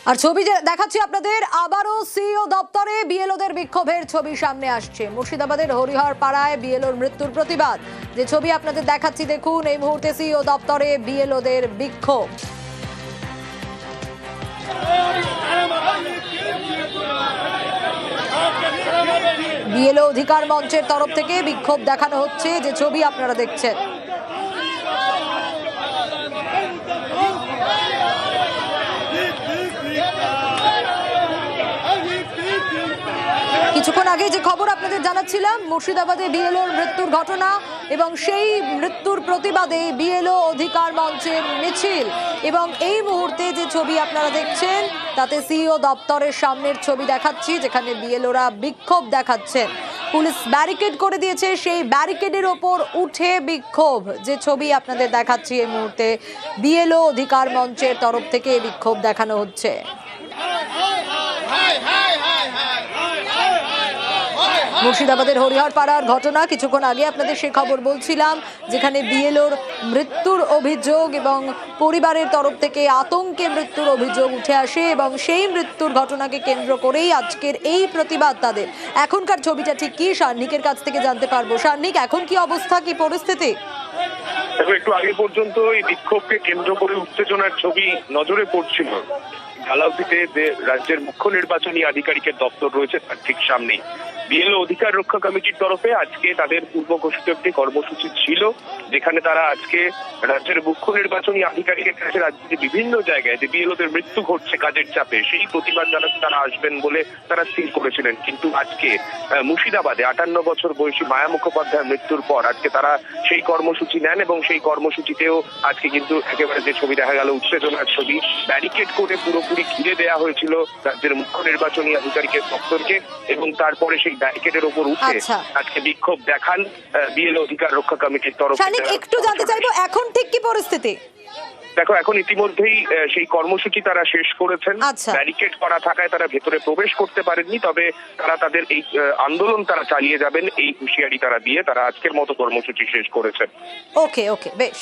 আর ছবি দেখাচ্ছি আপনাদের, আবারও সিইও দপ্তরে বিএলওদের বিক্ষোভের ছবি সামনে আসছে। মুর্শিদাবাদের হরিহর পাড়ায় বিএলওর মৃত্যুর প্রতিবাদ, যে ছবি আপনাদের দেখাচ্ছি দেখুন। এই মুহূর্তে সিইও দপ্তরে বিএলওদের বিক্ষোভ। বিএলও অধিকার মঞ্চের তরফ থেকে বিক্ষোভ দেখানো হচ্ছে, যে ছবি আপনারা দেখছেন। কিছুক্ষণ আগে যে খবর আপনাদের জানাচ্ছিলাম, মুর্শিদাবাদে বিএলওর মৃত্যুর ঘটনা এবং সেই মৃত্যুর প্রতিবাদে বিএলও অধিকার মঞ্চের মিছিল। এবং এই মুহূর্তে যে ছবি আপনারা দেখছেন তাতে সিইও দপ্তরের সামনের ছবি দেখাচ্ছি, যেখানে বিএলওরা বিক্ষোভ দেখাচ্ছেন। পুলিশ ব্যারিকেড করে দিয়েছে, সেই ব্যারিকেডের ওপর উঠে বিক্ষোভ, যে ছবি আপনাদের দেখাচ্ছি এই মুহূর্তে। বিএলও অধিকার মঞ্চের তরফ থেকে বিক্ষোভ দেখানো হচ্ছে। মুর্শিদাবাদের হরিহর পাড়ার ঘটনা, কিছুক্ষণ আগে আপনাদের সে খবর বলছিলাম, যেখানে বিএলওর মৃত্যুর অভিযোগ এবং পরিবারের তরফ থেকে আতঙ্কে মৃত্যুর অভিযোগ উঠে আসে এবং সেই মৃত্যুর ঘটনাকে কেন্দ্র করেই আজকের এই প্রতিবাদ তাদের। এখনকার ছবিটা ঠিক কি সার্নিকের কাছ থেকে জানতে পারবো। সার্নিক, এখন কি অবস্থা, কি পরিস্থিতি? একটু আগে পর্যন্ত এই বিক্ষোভকে কেন্দ্র করে উত্তেজনার ছবি নজরে পড়ছিল। ডালাউটিতে যে রাজ্যের মুখ্য নির্বাচনী আধিকারিকের দপ্তর রয়েছে তার ঠিক সামনেই বিএলও অধিকার রক্ষা কমিটির তরফে আজকে তাদের পূর্ব ঘোষিত একটি কর্মসূচি ছিল, যেখানে তারা আজকে রাজ্যের মুখ্য নির্বাচনী আধিকারিকের কাছে রাজ্যের বিভিন্ন জায়গায় যে বিএলওদের মৃত্যু ঘটছে কাজের চাপে, সেই প্রতিবাদ জানাতে তারা আসবেন বলে তারা স্থির করেছিলেন। কিন্তু আজকে মুর্শিদাবাদে 58 বছর বয়সী মায়া মুখোপাধ্যায়ের মৃত্যুর পর আজকে তারা সেই কর্মসূচি নেন এবং সেই কর্মসূচিতেও আজকে কিন্তু একেবারে যে ছবি দেখা গেল, উত্তেজনার ছবি। ব্যারিকেড করে পুরোপুরি ঘিরে দেওয়া হয়েছিল রাজ্যের মুখ্য নির্বাচনী আধিকারিকের দপ্তরকে এবং তারপরে সেই ব্যারিকেডের উপর উঠে আজকে বিক্ষোভ দেখান বিএলও অধিকার রক্ষা কমিটির তরফ থেকে। একটু জানতে চাইবো, এখন ঠিক কি পরিস্থিতি? দেখো, এখন ইতিমধ্যেই সেই কর্মসূচি তারা শেষ করেছেন। ব্যারিকেড করা থাকায় তারা ভেতরে প্রবেশ করতে পারেননি, তবে তারা তাদের এই আন্দোলন তারা চালিয়ে যাবেন এই হুঁশিয়ারি তারা দিয়ে তারা আজকের মতো কর্মসূচি শেষ করেছেন। ওকে ওকে, বেশ।